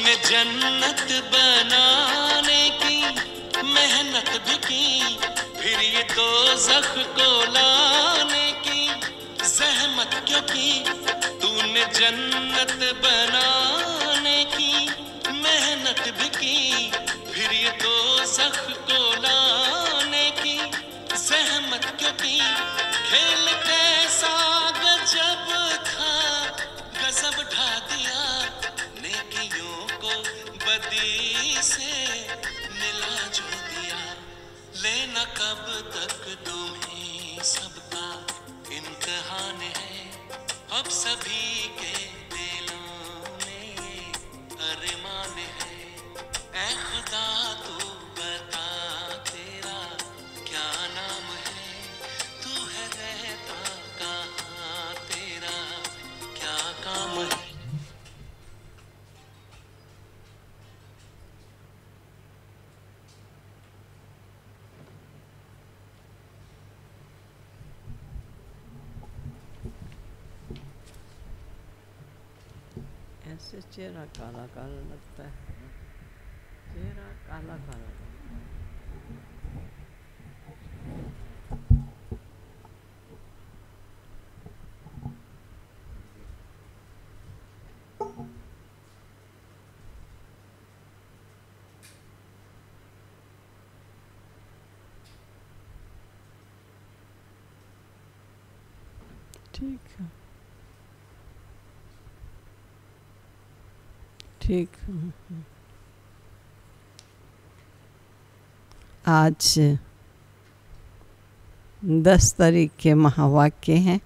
तूने जन्नत बनाने की मेहनत भी की, फिर ये दोज़ख को लाने की ज़हमत क्यों की। तूने जन्नत बनाने की मेहनत भी की, फिर ये दोज़ख को लाने की ज़हमत क्यों की। खेल कैसा गजब था, गजब ढा दिया, नेकियों को बदी से मिला जो दिया। लेना कब तक तुम्हें सबका इम्तिहान है, अब सभी के दिलों में ये अरमान है। ऐ खुदा तू बता तेरा क्या नाम है, तू है रहता कहाँ, तेरा क्या काम है। ऐसे चेहरा काला काला लगता है, चेहरा काला काला लगता है। ठीक है, ठीक। आज 10 तारीख के महावाक्य हैं।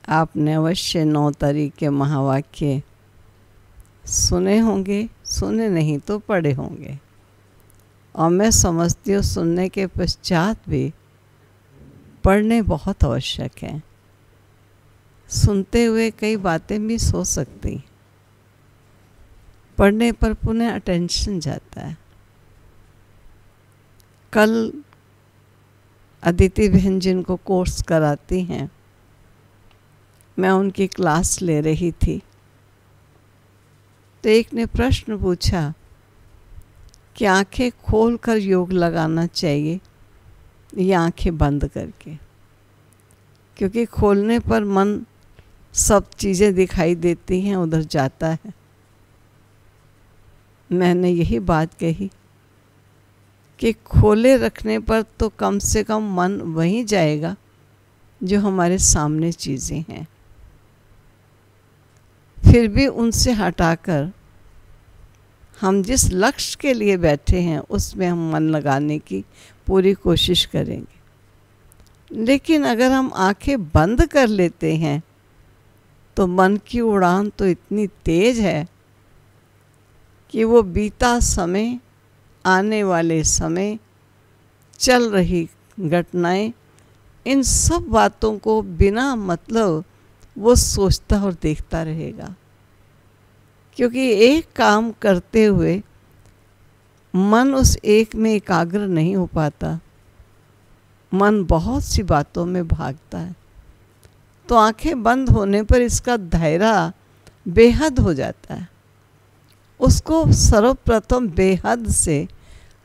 आपने अवश्य 9 तारीख के महावाक्य सुने होंगे, सुने नहीं तो पढ़े होंगे। और मैं समझती हूँ सुनने के पश्चात भी पढ़ने बहुत आवश्यक हैं। सुनते हुए कई बातें मिस हो सकती, पढ़ने पर पुनः अटेंशन जाता है। कल अदिति बहन जिनको कोर्स कराती हैं, मैं उनकी क्लास ले रही थी, तो एक ने प्रश्न पूछा कि आंखें खोलकर योग लगाना चाहिए या आंखें बंद करके, क्योंकि खोलने पर मन सब चीज़ें दिखाई देती हैं, उधर जाता है। मैंने यही बात कही कि खोले रखने पर तो कम से कम मन वहीं जाएगा जो हमारे सामने चीज़ें हैं। फिर भी उनसे हटाकर हम जिस लक्ष्य के लिए बैठे हैं उसमें हम मन लगाने की पूरी कोशिश करेंगे। लेकिन अगर हम आंखें बंद कर लेते हैं तो मन की उड़ान तो इतनी तेज है कि वो बीता समय, आने वाले समय, चल रही घटनाएं, इन सब बातों को बिना मतलब वो सोचता और देखता रहेगा। क्योंकि एक काम करते हुए मन उस एक में एकाग्र नहीं हो पाता, मन बहुत सी बातों में भागता है। तो आंखें बंद होने पर इसका दायरा बेहद हो जाता है। उसको सर्वप्रथम बेहद से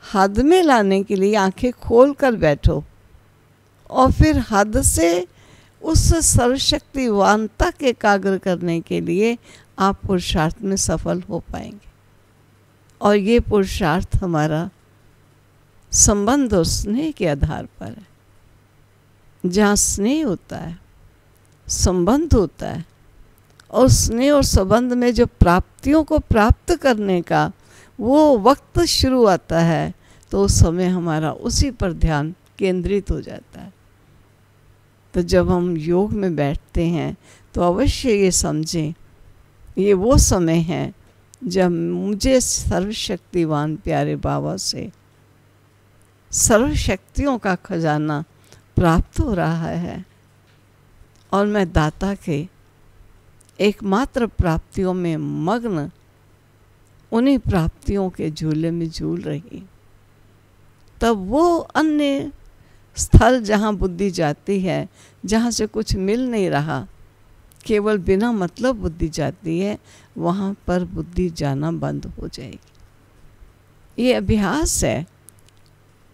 हद में लाने के लिए आंखें खोल कर बैठो, और फिर हद से उस सर्वशक्तिवान तक एकाग्र करने के लिए आप पुरुषार्थ में सफल हो पाएंगे। और ये पुरुषार्थ हमारा संबंध और स्नेह के आधार पर है। जहाँ स्नेह होता है, संबंध होता है, और स्नेह और संबंध में जो प्राप्तियों को प्राप्त करने का वो वक्त शुरू आता है, तो उस समय हमारा उसी पर ध्यान केंद्रित हो जाता है। तो जब हम योग में बैठते हैं तो अवश्य ये समझें, ये वो समय है जब मुझे सर्वशक्तिवान प्यारे बाबा से सर्वशक्तियों का खजाना प्राप्त हो रहा है, और मैं दाता के एकमात्र प्राप्तियों में मग्न, उन्हीं प्राप्तियों के झूले में झूल रही। तब वो अन्य स्थल जहाँ बुद्धि जाती है, जहाँ से कुछ मिल नहीं रहा, केवल बिना मतलब बुद्धि जाती है, वहाँ पर बुद्धि जाना बंद हो जाएगी। ये अभ्यास है।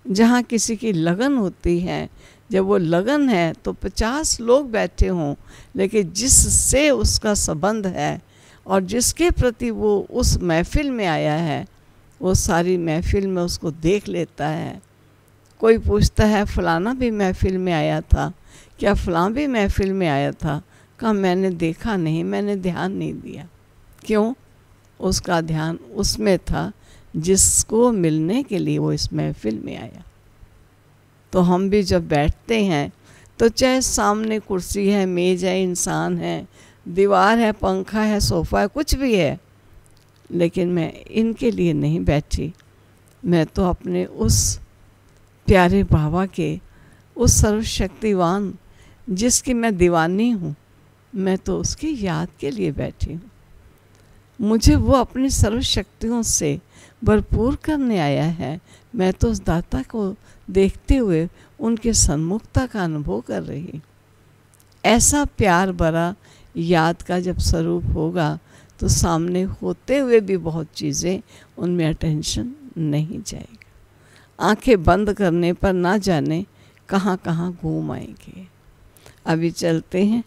जहाँ किसी की लगन होती है, जब वो लगन है तो 50 लोग बैठे हों, लेकिन जिससे उसका संबंध है और जिसके प्रति वो उस महफिल में आया है, वो सारी महफिल में उसको देख लेता है। कोई पूछता है फलाना भी महफिल में आया था क्या, फलां भी महफिल में आया था? कहा मैंने देखा नहीं, मैंने ध्यान नहीं दिया। क्यों? उसका ध्यान उसमें था जिसको मिलने के लिए वो इस महफिल में आया। तो हम भी जब बैठते हैं तो चाहे सामने कुर्सी है, मेज है, इंसान है, दीवार है, पंखा है, सोफ़ा है, कुछ भी है, लेकिन मैं इनके लिए नहीं बैठी। मैं तो अपने उस प्यारे बाबा के, उस सर्वशक्तिवान जिसकी मैं दीवानी हूँ, मैं तो उसकी याद के लिए बैठी हूँ। मुझे वो अपनी सर्वशक्तियों से भरपूर करने आया है। मैं तो उस दाता को देखते हुए उनके सन्मुखता का अनुभव कर रही। ऐसा प्यार भरा याद का जब स्वरूप होगा तो सामने होते हुए भी बहुत चीज़ें उनमें अटेंशन नहीं जाएगा। आंखें बंद करने पर ना जाने कहाँ कहाँ घूम आएंगे। अभी चलते हैं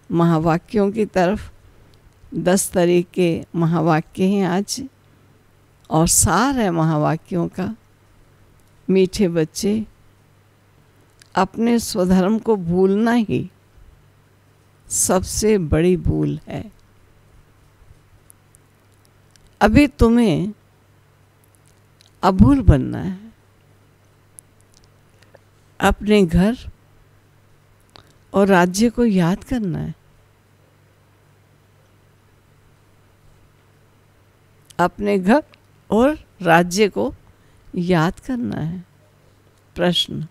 महावाक्यों की तरफ। 10 तारीख के महावाक्य हैं आज, और सार है महावाक्यों का। मीठे बच्चे, अपने स्वधर्म को भूलना ही सबसे बड़ी भूल है। अभी तुम्हें अभूल बनना है। अपने घर और राज्य को याद करना है। अपने घर और राज्य को याद करना है। प्रश्न: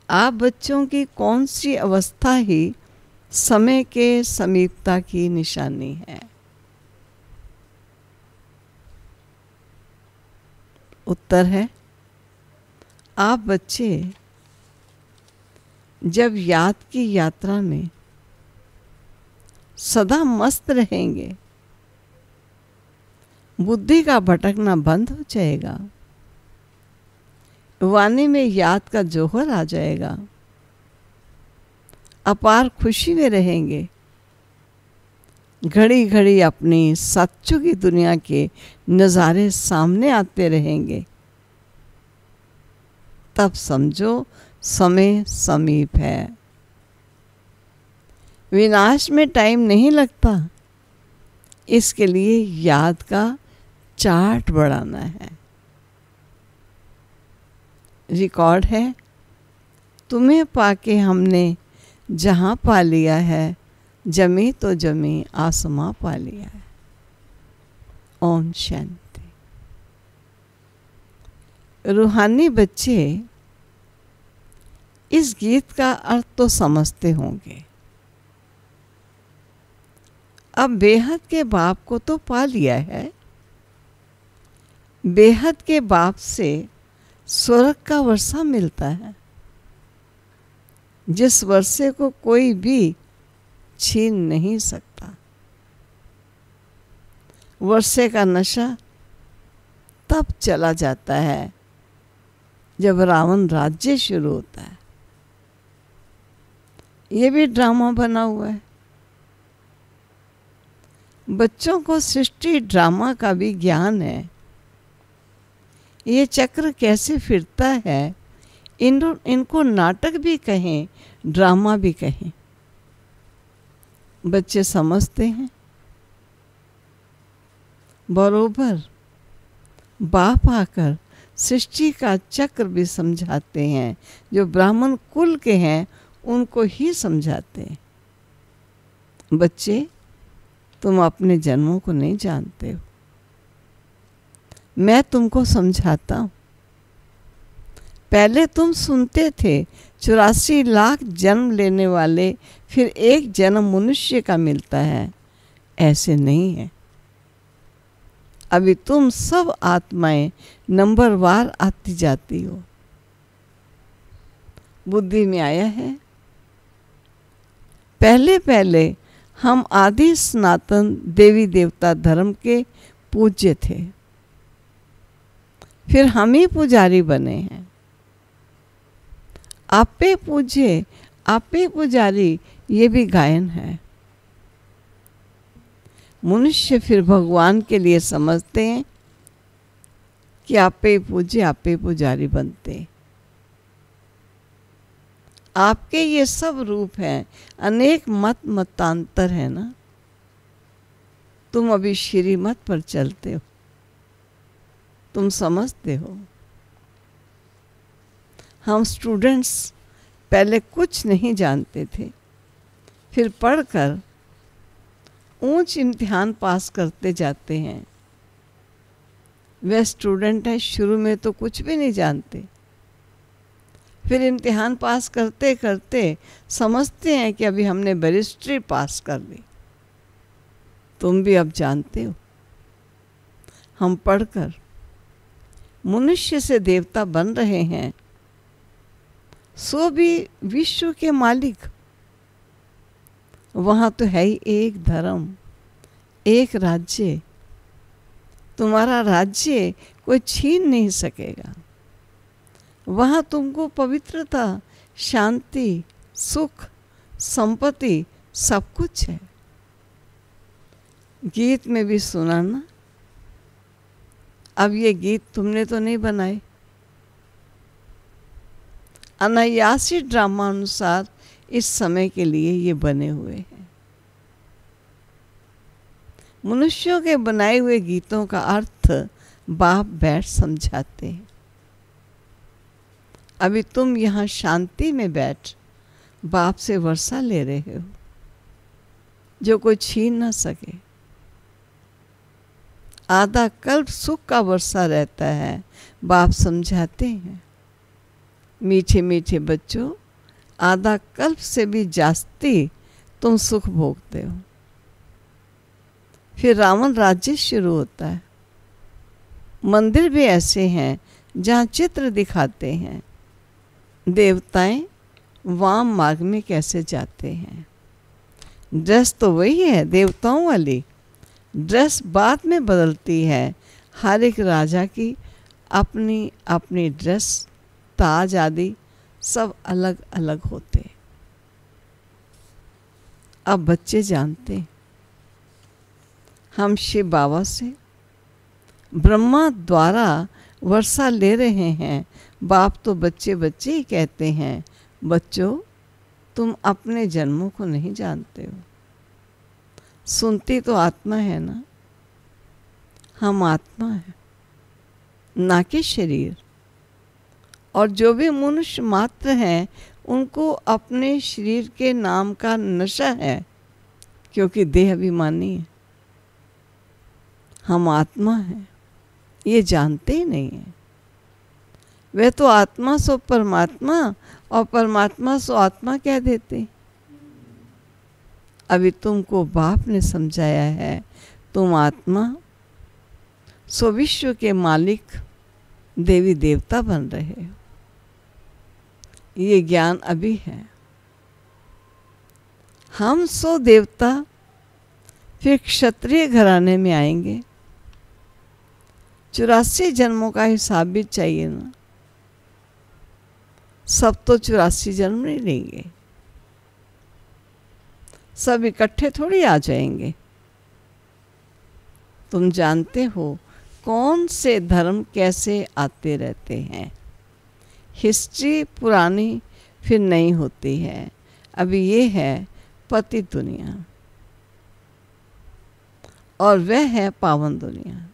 आप बच्चों की कौन सी अवस्था ही समय के समीपता की निशानी है? उत्तर है, आप बच्चे जब याद की यात्रा में सदा मस्त रहेंगे, बुद्धि का भटकना बंद हो जाएगा, वाणी में याद का जौहर आ जाएगा, अपार खुशी में रहेंगे, घड़ी घड़ी अपनी सच्चों की दुनिया के नज़ारे सामने आते रहेंगे, तब समझो समय समीप है। विनाश में टाइम नहीं लगता, इसके लिए याद का चार्ट बढ़ाना है। रिकॉर्ड है, तुम्हें पाके हमने जहाँ पा लिया है, जमी तो जमी आसमां पा लिया है। ओम शांति। रूहानी बच्चे इस गीत का अर्थ तो समझते होंगे। अब बेहद के बाप को तो पा लिया है, बेहद के बाप से स्वर्ग का वर्षा मिलता है, जिस वर्षे को कोई भी छीन नहीं सकता। वर्षे का नशा तब चला जाता है जब रावण राज्य शुरू होता है। ये भी ड्रामा बना हुआ है। बच्चों को सृष्टि ड्रामा का भी ज्ञान है। ये चक्र कैसे फिरता है, इनको नाटक भी कहें, ड्रामा भी कहें। बच्चे समझते हैं। बरोबर बाप आकर सृष्टि का चक्र भी समझाते हैं। जो ब्राह्मण कुल के हैं उनको ही समझाते हैं। बच्चे, तुम अपने जन्मों को नहीं जानते हो, मैं तुमको समझाता हूँ। पहले तुम सुनते थे 84 लाख जन्म लेने वाले फिर एक जन्म मनुष्य का मिलता है। ऐसे नहीं है। अभी तुम सब आत्माएं नंबरवार आती जाती हो। बुद्धि में आया है पहले पहले हम आदि सनातन देवी देवता धर्म के पूज्य थे, फिर हम ही पुजारी बने हैं। आपे पूज्य आपे पुजारी, ये भी गायन है। मनुष्य फिर भगवान के लिए समझते हैं कि आपे पूज्य आपे पुजारी बनते। आपके ये सब रूप हैं, अनेक मत मतांतर है ना। तुम अभी श्रीमत पर चलते हो, तुम समझते हो। हम स्टूडेंट्स पहले कुछ नहीं जानते थे, फिर पढ़कर ऊंच इम्तिहान पास करते जाते हैं। वे स्टूडेंट हैं, शुरू में तो कुछ भी नहीं जानते, फिर इम्तिहान पास करते करते समझते हैं कि अभी हमने बैरिस्ट्री पास कर ली। तुम भी अब जानते हो। हम पढ़कर मनुष्य से देवता बन रहे हैं, सो भी विश्व के मालिक। वहाँ तो है ही एक धर्म, एक राज्य। तुम्हारा राज्य कोई छीन नहीं सकेगा। वहाँ तुमको पवित्रता, शांति, सुख, संपत्ति सब कुछ है। गीत में भी सुना ना। अब ये गीत तुमने तो नहीं बनाए, अनायासी ड्रामा अनुसार इस समय के लिए ये बने हुए हैं। मनुष्यों के बनाए हुए गीतों का अर्थ बाप बैठ समझाते हैं। अभी तुम यहाँ शांति में बैठ बाप से वर्षा ले रहे हो, जो कोई छीन ना सके। आधा कल्प सुख का वर्षा रहता है, बाप समझाते हैं। मीठे मीठे बच्चों, आधा कल्प से भी जास्ती तुम सुख भोगते हो। फिर रावण राज्य शुरू होता है। मंदिर भी ऐसे हैं जहाँ चित्र दिखाते हैं देवताएं वाम मार्ग में कैसे जाते हैं। ड्रेस तो वही है देवताओं वाली, ड्रेस बाद में बदलती है। हर एक राजा की अपनी अपनी ड्रेस, ताज आदि सब अलग अलग होते। अब बच्चे जानते हैं। हम शिव बाबा से ब्रह्मा द्वारा वर्षा ले रहे हैं। बाप तो बच्चे बच्चे ही कहते हैं, बच्चों तुम अपने जन्मों को नहीं जानते हो। सुनती तो आत्मा है ना। हम आत्मा है, ना कि शरीर। और जो भी मनुष्य मात्र हैं उनको अपने शरीर के नाम का नशा है, क्योंकि देह अभिमानी है। हम आत्मा हैं, ये जानते ही नहीं है। वे तो आत्मा सो परमात्मा और परमात्मा सो आत्मा कह देते। अभी तुमको बाप ने समझाया है, तुम आत्मा सो विश्व के मालिक देवी देवता बन रहे हो। ये ज्ञान अभी है। हम सो देवता फिर क्षत्रिय घराने में आएंगे। 84 जन्मों का हिसाब भी चाहिए ना। सब तो 84 जन्म नहीं लेंगे, सब इकट्ठे थोड़ी आ जाएंगे। तुम जानते हो कौन से धर्म कैसे आते रहते हैं। हिस्ट्री पुरानी फिर नई होती है। अभी ये है पति दुनिया और वह है पावन दुनिया।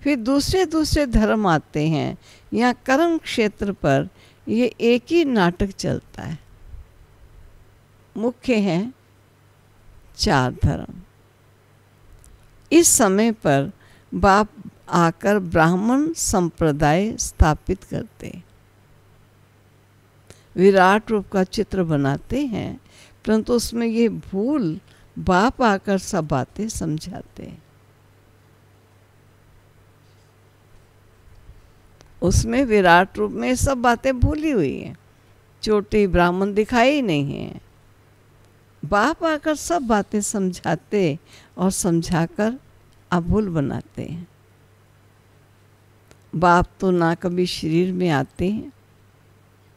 फिर दूसरे दूसरे धर्म आते हैं। यहाँ कर्म क्षेत्र पर ये एक ही नाटक चलता है। मुख्य हैं 4 धर्म। इस समय पर बाप आकर ब्राह्मण संप्रदाय स्थापित करते, विराट रूप का चित्र बनाते हैं, परंतु उसमें ये भूल बाप आकर सब बातें समझाते हैं। उसमें विराट रूप में सब बातें भूली हुई हैं। छोटी ब्राह्मण दिखाई ही नहीं है। बाप आकर सब बातें समझाते और समझाकर अभूल बनाते हैं। बाप तो ना कभी शरीर में आते हैं,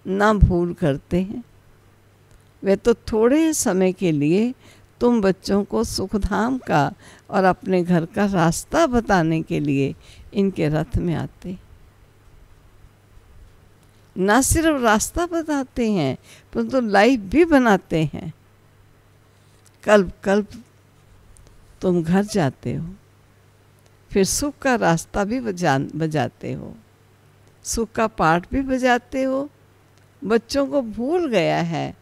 ना भूल करते हैं। वे तो थोड़े समय के लिए तुम बच्चों को सुखधाम का और अपने घर का रास्ता बताने के लिए इनके रथ में आते हैं। ना सिर्फ रास्ता बताते हैं परंतु लाइफ भी बनाते हैं। कल्प कल्प तुम घर जाते हो, फिर सुख का रास्ता भी बजाते हो, सुख का पाठ भी बजाते हो। बच्चों को भूल गया है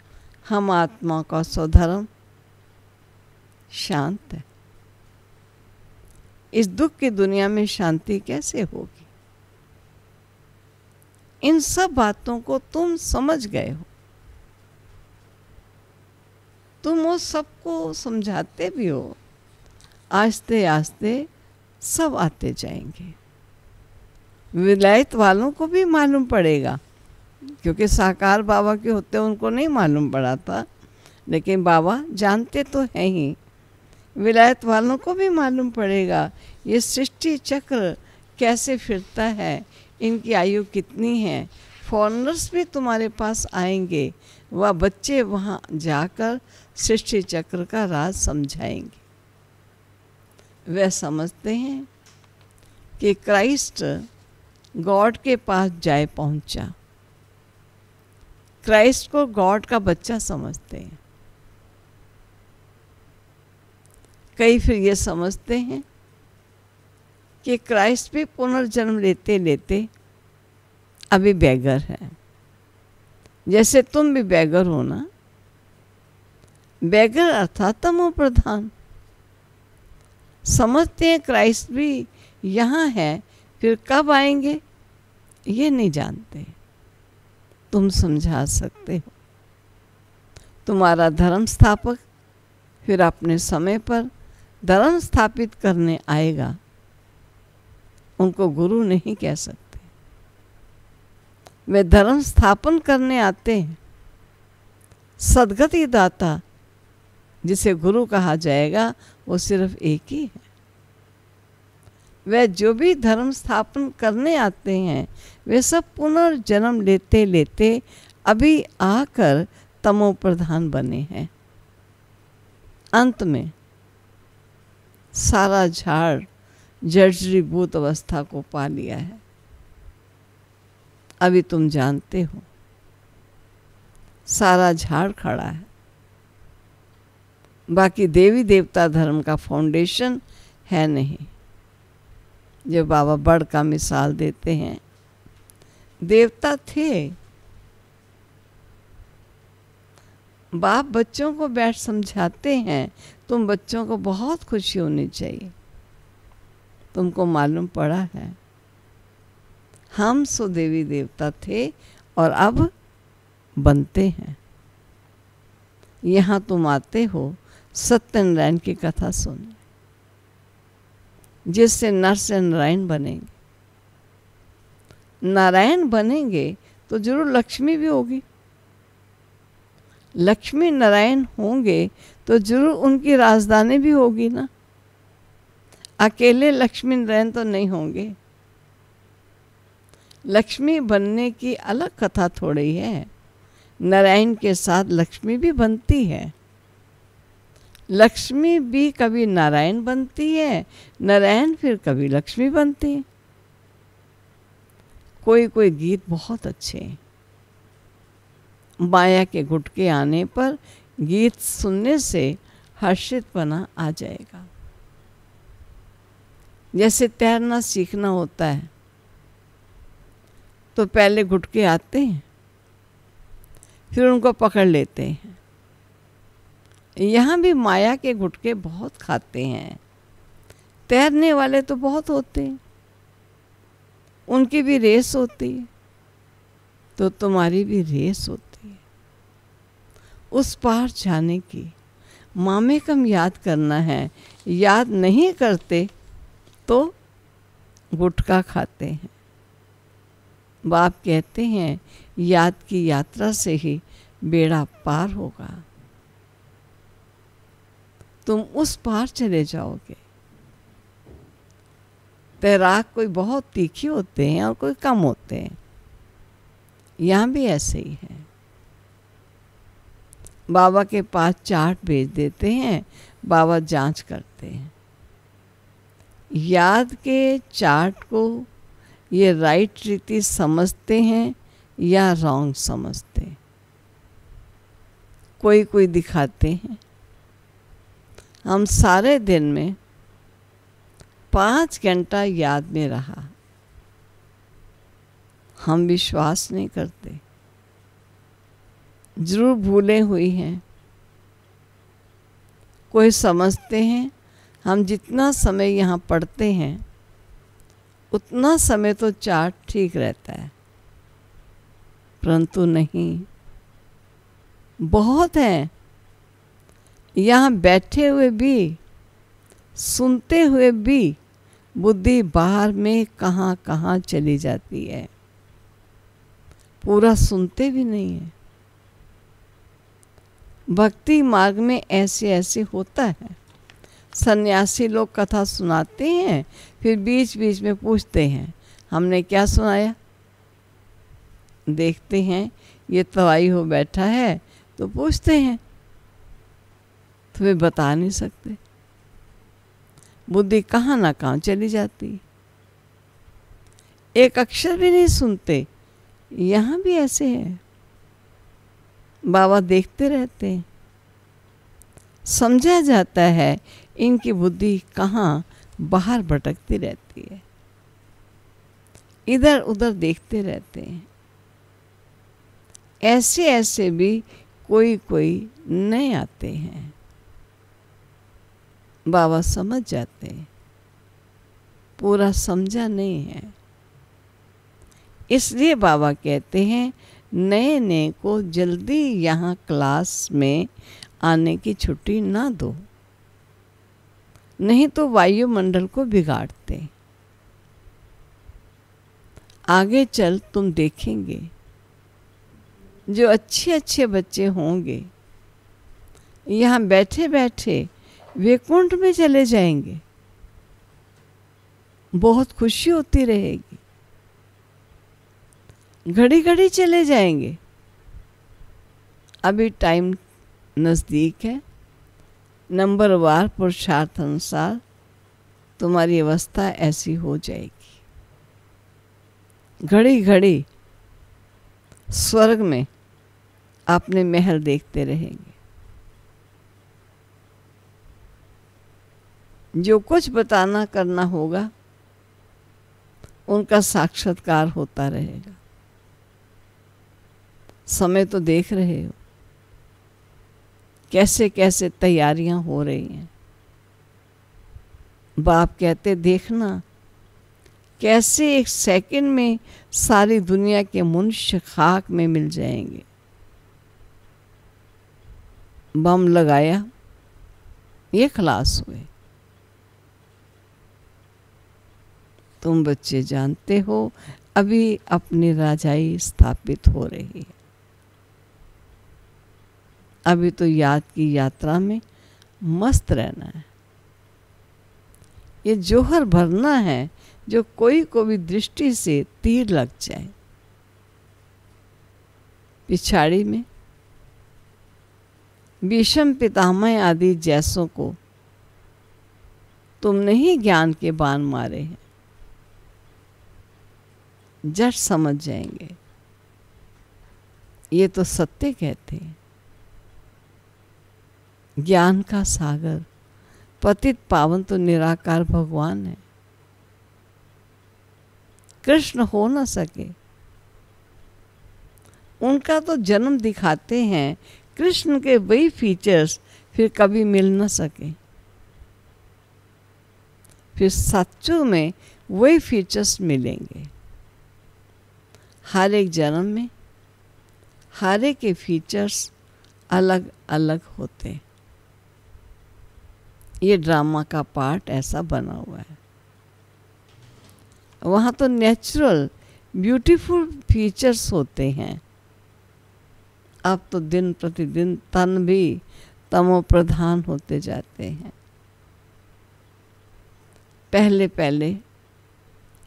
हम आत्मा का स्वधर्म शांत है। इस दुख की दुनिया में शांति कैसे होगी? इन सब बातों को तुम समझ गए हो, तुम वो सबको समझाते भी हो। आस्ते आस्ते सब आते जाएंगे। विलायत वालों को भी मालूम पड़ेगा, क्योंकि साकार बाबा के होते उनको नहीं मालूम पड़ा था, लेकिन बाबा जानते तो हैं ही। विलायत वालों को भी मालूम पड़ेगा ये सृष्टि चक्र कैसे फिरता है, इनकी आयु कितनी है। फॉरेनर्स भी तुम्हारे पास आएंगे, वह बच्चे वहाँ जाकर सृष्टि चक्र का राज समझाएंगे। वे समझते हैं कि क्राइस्ट गॉड के पास जाए पहुँचा। क्राइस्ट को गॉड का बच्चा समझते हैं। कई फिर ये समझते हैं कि क्राइस्ट भी पुनर्जन्म लेते लेते अभी बैगर है, जैसे तुम भी बैगर हो ना। बैगर अर्थात तमो प्रधान। समझते हैं क्राइस्ट भी यहाँ है, फिर कब आएंगे ये नहीं जानते। तुम समझा सकते हो। तुम्हारा धर्म स्थापक फिर अपने समय पर धर्म स्थापित करने आएगा, उनको गुरु नहीं कह सकते। वे धर्म स्थापन करने आते हैं। सद्गति दाता जिसे गुरु कहा जाएगा वो सिर्फ एक ही है। वे जो भी धर्म स्थापन करने आते हैं वे सब पुनर्जन्म लेते लेते अभी आकर तमो प्रधान बने हैं। अंत में सारा झाड़ जर्जरीभूत अवस्था को पा लिया है। अभी तुम जानते हो सारा झाड़ खड़ा है। बाकी देवी देवता धर्म का फाउंडेशन है नहीं। जो बाबा बड़ का मिसाल देते हैं, देवता थे। बाप बच्चों को बैठ समझाते हैं, तुम बच्चों को बहुत खुशी होनी चाहिए। तुमको मालूम पड़ा है हम सो देवी देवता थे और अब बनते हैं। यहाँ तुम आते हो सत्यनारायण की कथा सुनने, जिससे नर से नारायण बनेंगे। नारायण बनेंगे तो जरूर लक्ष्मी भी होगी। लक्ष्मी नारायण होंगे तो जरूर उनकी राजधानी भी होगी ना। अकेले लक्ष्मी नारायण तो नहीं होंगे। लक्ष्मी बनने की अलग कथा थोड़ी है। नारायण के साथ लक्ष्मी भी बनती है। लक्ष्मी भी कभी नारायण बनती है, नारायण फिर कभी लक्ष्मी बनती है। कोई कोई गीत बहुत अच्छे हैं। माया के गुटके आने पर गीत सुनने से हर्षित पना आ जाएगा। जैसे तैरना सीखना होता है तो पहले गुटके आते हैं, फिर उनको पकड़ लेते हैं। यहाँ भी माया के गुटके बहुत खाते हैं। तैरने वाले तो बहुत होते हैं, उनकी भी रेस होती है, तो तुम्हारी भी रेस होती है। उस पार जाने की मामे कम याद करना है। याद नहीं करते तो गुटखा खाते हैं। बाप कहते हैं याद की यात्रा से ही बेड़ा पार होगा। तुम उस पार चले जाओगे। तैराक कोई बहुत तीखे होते हैं और कोई कम होते हैं, यहाँ भी ऐसे ही है। बाबा के पास चार्ट भेज देते हैं, बाबा जांच करते हैं याद के चार्ट को ये राइट रीति समझते हैं या रॉन्ग समझते हैं। कोई कोई दिखाते हैं हम सारे दिन में 5 घंटा याद में रहा, हम विश्वास नहीं करते, जरूर भूलें हुई हैं। कोई समझते हैं हम जितना समय यहाँ पढ़ते हैं उतना समय तो चार्ट ठीक रहता है, परंतु नहीं। बहुत हैं यहाँ बैठे हुए भी, सुनते हुए भी बुद्धि बाहर में कहाँ कहाँ चली जाती है, पूरा सुनते भी नहीं है। भक्ति मार्ग में ऐसे ऐसे होता है। सन्यासी लोग कथा सुनाते हैं, फिर बीच बीच में पूछते हैं हमने क्या सुनाया। देखते हैं ये तवाई हो बैठा है तो पूछते हैं, तो वे बता नहीं सकते। बुद्धि कहाँ ना कहाँ चली जाती, एक अक्षर भी नहीं सुनते। यहाँ भी ऐसे है, बाबा देखते रहते हैं, समझा जाता है इनकी बुद्धि कहाँ बाहर भटकती रहती है, इधर उधर देखते रहते हैं। ऐसे ऐसे भी कोई कोई नए आते हैं, बाबा समझ जाते हैं, पूरा समझा नहीं है। इसलिए बाबा कहते हैं नए नए को जल्दी यहाँ क्लास में आने की छुट्टी ना दो, नहीं तो वायुमंडल को बिगाड़ते। आगे चल तुम देखेंगे जो अच्छे अच्छे बच्चे होंगे यहाँ बैठे बैठे वैकुंठ में चले जाएंगे, बहुत खुशी होती रहेगी। घड़ी घड़ी चले जाएंगे, अभी टाइम नज़दीक है। नंबरवार पुरुषार्थ अनुसार तुम्हारी अवस्था ऐसी हो जाएगी। घड़ी घड़ी स्वर्ग में अपने महल देखते रहेंगे। जो कुछ बताना करना होगा उनका साक्षात्कार होता रहेगा। समय तो देख रहे हो कैसे कैसे तैयारियां हो रही हैं। बाप कहते देखना कैसे एक सेकंड में सारी दुनिया के मनुष्य खाक में मिल जाएंगे। बम लगाया, ये खलास हुए। तुम बच्चे जानते हो अभी अपनी राजाई स्थापित हो रही है। अभी तो याद की यात्रा में मस्त रहना है। ये जोहर भरना है जो कोई को भी दृष्टि से तीर लग जाए। पिछाड़ी में भीष्म पितामह आदि जैसों को तुमने ही ज्ञान के बाण मारे हैं, जट समझ जाएंगे। ये तो सत्य कहते हैं। ज्ञान का सागर पतित पावन तो निराकार भगवान है, कृष्ण हो न सके। उनका तो जन्म दिखाते हैं, कृष्ण के वही फीचर्स फिर कभी मिल न सके। फिर सच्चों में वही फीचर्स मिलेंगे। हर एक जन्म में हर एक के फीचर्स अलग अलग होते हैं। ये ड्रामा का पार्ट ऐसा बना हुआ है। वहाँ तो नेचुरल ब्यूटीफुल फीचर्स होते हैं। अब तो दिन प्रतिदिन तन भी तमो प्रधान होते जाते हैं। पहले पहले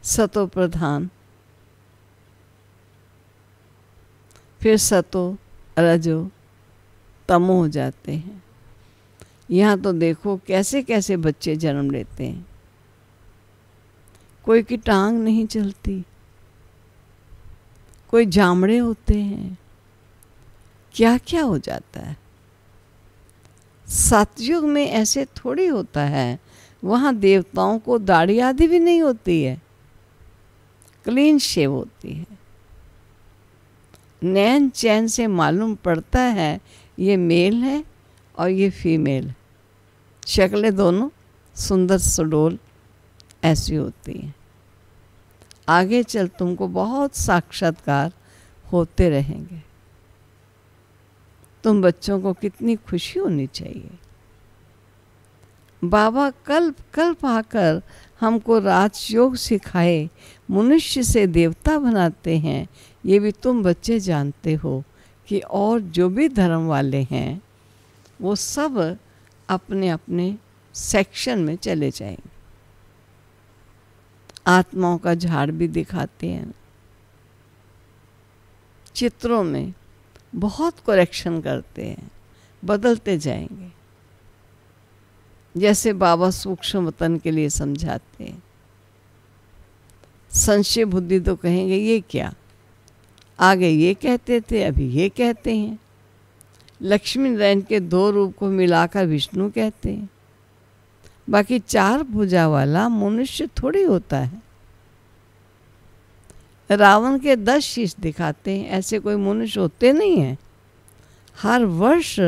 सतो प्रधान, फिर सतो रजो तमो हो जाते हैं। यहाँ तो देखो कैसे कैसे बच्चे जन्म लेते हैं। कोई की टांग नहीं चलती, कोई जामड़े होते हैं, क्या क्या हो जाता है। सतयुग में ऐसे थोड़ी होता है, वहाँ देवताओं को दाढ़ी आदि भी नहीं होती है, क्लीन शेव होती है। नैन चैन से मालूम पड़ता है ये मेल है और ये फीमेल है। शक्लें दोनों सुंदर सुडोल ऐसी होती हैं। आगे चल तुमको बहुत साक्षात्कार होते रहेंगे। तुम बच्चों को कितनी खुशी होनी चाहिए। बाबा कल्प कल्प आकर हमको राजयोग सिखाए, मनुष्य से देवता बनाते हैं। ये भी तुम बच्चे जानते हो कि और जो भी धर्म वाले हैं वो सब अपने अपने सेक्शन में चले जाएंगे। आत्माओं का झाड़ भी दिखाते हैं, चित्रों में बहुत करेक्शन करते हैं, बदलते जाएंगे। जैसे बाबा सूक्ष्म वतन के लिए समझाते हैं। संशय बुद्धि तो कहेंगे ये क्या, आगे ये कहते थे अभी ये कहते हैं। लक्ष्मी नारायण के 2 रूप को मिलाकर विष्णु कहते हैं। बाकी 4 भुजा वाला मनुष्य थोड़ी होता है। रावण के 10 शीश दिखाते हैं, ऐसे कोई मनुष्य होते नहीं हैं। हर वर्ष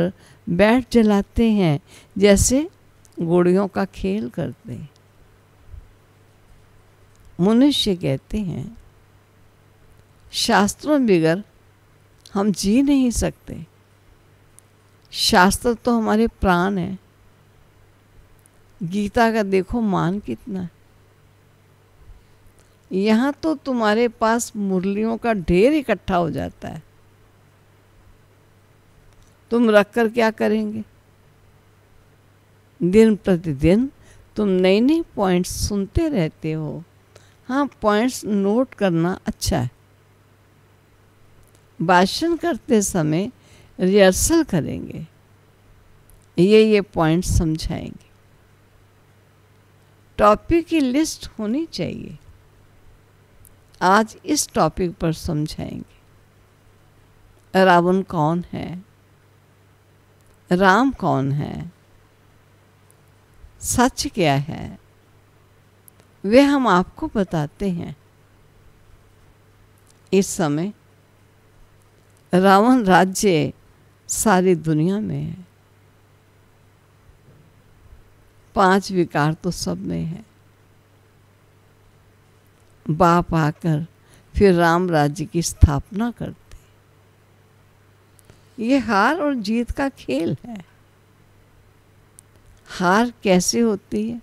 बैठ जलाते हैं, जैसे घोड़ियों का खेल करते हैं। मनुष्य कहते हैं शास्त्रों बगैर हम जी नहीं सकते। शास्त्र तो हमारे प्राण है। गीता का देखो मान कितना है। यहाँ तो तुम्हारे पास मुरलियों का ढेर इकट्ठा हो जाता है। तुम रखकर क्या करेंगे? दिन प्रतिदिन तुम नए नए पॉइंट्स सुनते रहते हो। हाँ, पॉइंट्स नोट करना अच्छा है। भाषण करते समय रिहर्सल करेंगे, ये पॉइंट्स समझाएंगे। टॉपिक की लिस्ट होनी चाहिए। आज इस टॉपिक पर समझाएंगे। रावण कौन है, राम कौन है, सच क्या है, वे हम आपको बताते हैं। इस समय रावण राज्य सारी दुनिया में है। 5 विकार तो सब में है। बाप आकर फिर राम राज्य की स्थापना करते। ये हार और जीत का खेल है। हार कैसे होती है?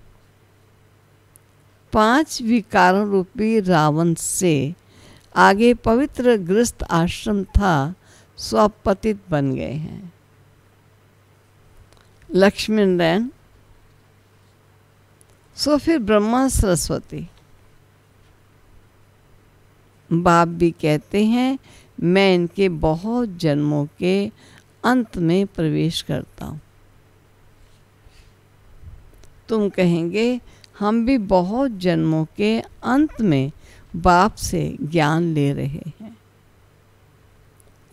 5 विकारों रूपी रावण से आगे पवित्र गृहस्थ आश्रम था, सब पतित बन गए हैं। लक्ष्मी नारायण, सो फिर ब्रह्मा सरस्वती। बाप भी कहते हैं मैं इनके बहुत जन्मों के अंत में प्रवेश करता हूँ। तुम कहेंगे हम भी बहुत जन्मों के अंत में बाप से ज्ञान ले रहे हैं।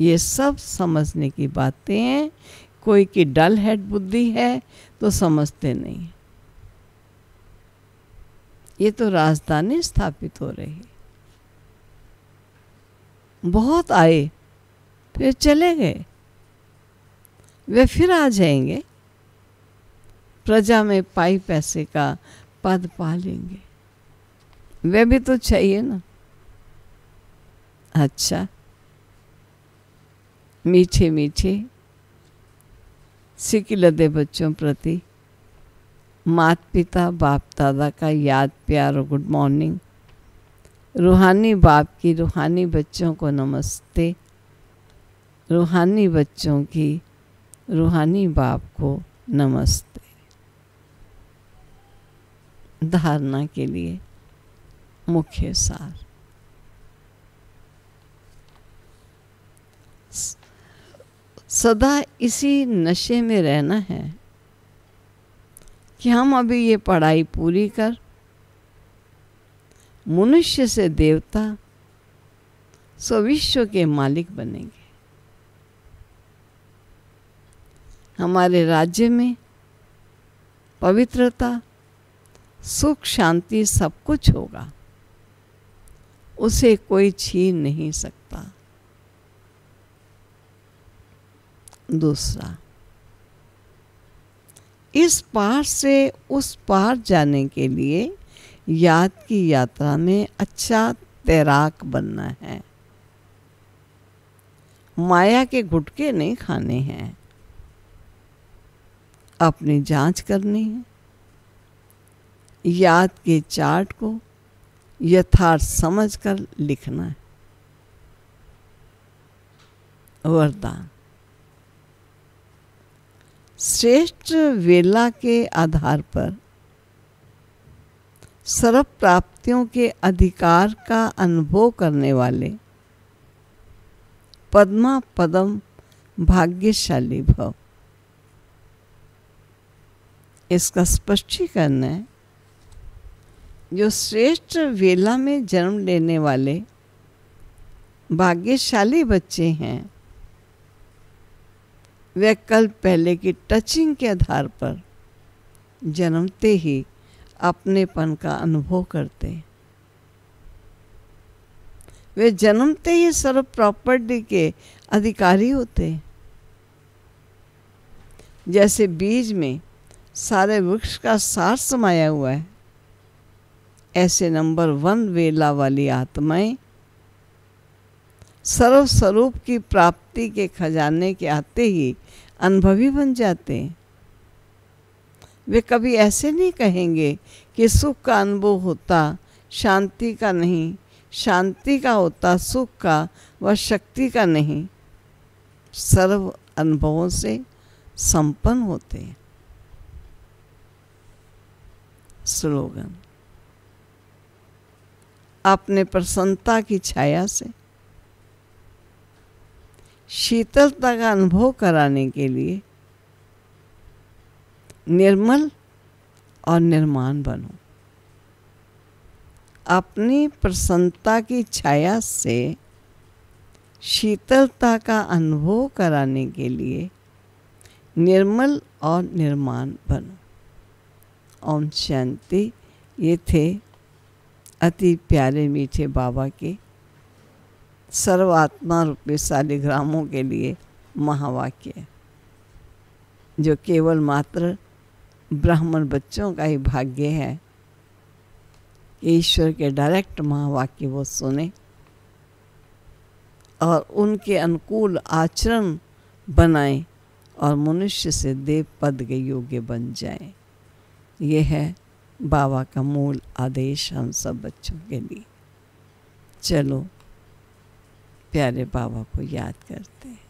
ये सब समझने की बातें हैं। कोई की डल हेड बुद्धि है तो समझते नहीं। ये तो राजधानी स्थापित हो रही है। बहुत आए फिर चले गए, वे फिर आ जाएंगे। प्रजा में पाई पैसे का पद पा लेंगे। वे भी तो चाहिए ना। अच्छा, मीठे मीठे सिकिलदे बच्चों प्रति माता पिता बाप दादा का याद प्यार और गुड मॉर्निंग। रूहानी बाप की रूहानी बच्चों को नमस्ते। रूहानी बच्चों की रूहानी बाप को नमस्ते। धारणा के लिए मुख्य सार। सदा इसी नशे में रहना है कि हम अभी ये पढ़ाई पूरी कर मनुष्य से देवता सो विश्व के मालिक बनेंगे। हमारे राज्य में पवित्रता, सुख, शांति सब कुछ होगा, उसे कोई छीन नहीं सकता। दूसरा, इस पार से उस पार जाने के लिए याद की यात्रा में अच्छा तैराक बनना है। माया के गुटके नहीं खाने हैं, अपनी जांच करनी है। याद के चार्ट को यथार्थ समझकर लिखना है। वरदान। श्रेष्ठ वेला के आधार पर सर्व प्राप्तियों के अधिकार का अनुभव करने वाले पद्मा पदम भाग्यशाली भव। इसका स्पष्टीकरण है, जो श्रेष्ठ वेला में जन्म लेने वाले भाग्यशाली बच्चे हैं, वे कल पहले की टचिंग के आधार पर जन्मते ही अपनेपन का अनुभव करते हैं। वे जन्मते ही सर्व प्रॉपर्टी के अधिकारी होते हैं। जैसे बीज में सारे वृक्ष का सार समाया हुआ है, ऐसे नंबर 1 वेला वाली आत्माएं सर्व स्वरूप की प्राप्ति के खजाने के आते ही अनुभवी बन जाते हैं। वे कभी ऐसे नहीं कहेंगे कि सुख का अनुभव होता शांति का नहीं, शांति का होता सुख का व शक्ति का नहीं। सर्व अनुभवों से संपन्न होते हैं। स्लोगन। अपने प्रसन्नता की छाया से शीतलता का अनुभव कराने के लिए निर्मल और निर्माण बनो। अपनी प्रसन्नता की छाया से शीतलता का अनुभव कराने के लिए निर्मल और निर्माण बनो। ओम शांति। ये थे अति प्यारे मीठे बाबा के सर्वात्मा रूपी शालिग्रामों के लिए महावाक्य, जो केवल मात्र ब्राह्मण बच्चों का ही भाग्य है कि ईश्वर के डायरेक्ट महावाक्य वो सुने और उनके अनुकूल आचरण बनाएं और मनुष्य से देव पद के योग्य बन जाएं। ये है बाबा का मूल आदेश हम सब बच्चों के लिए। चलो प्यारे बाबा को याद करते हैं।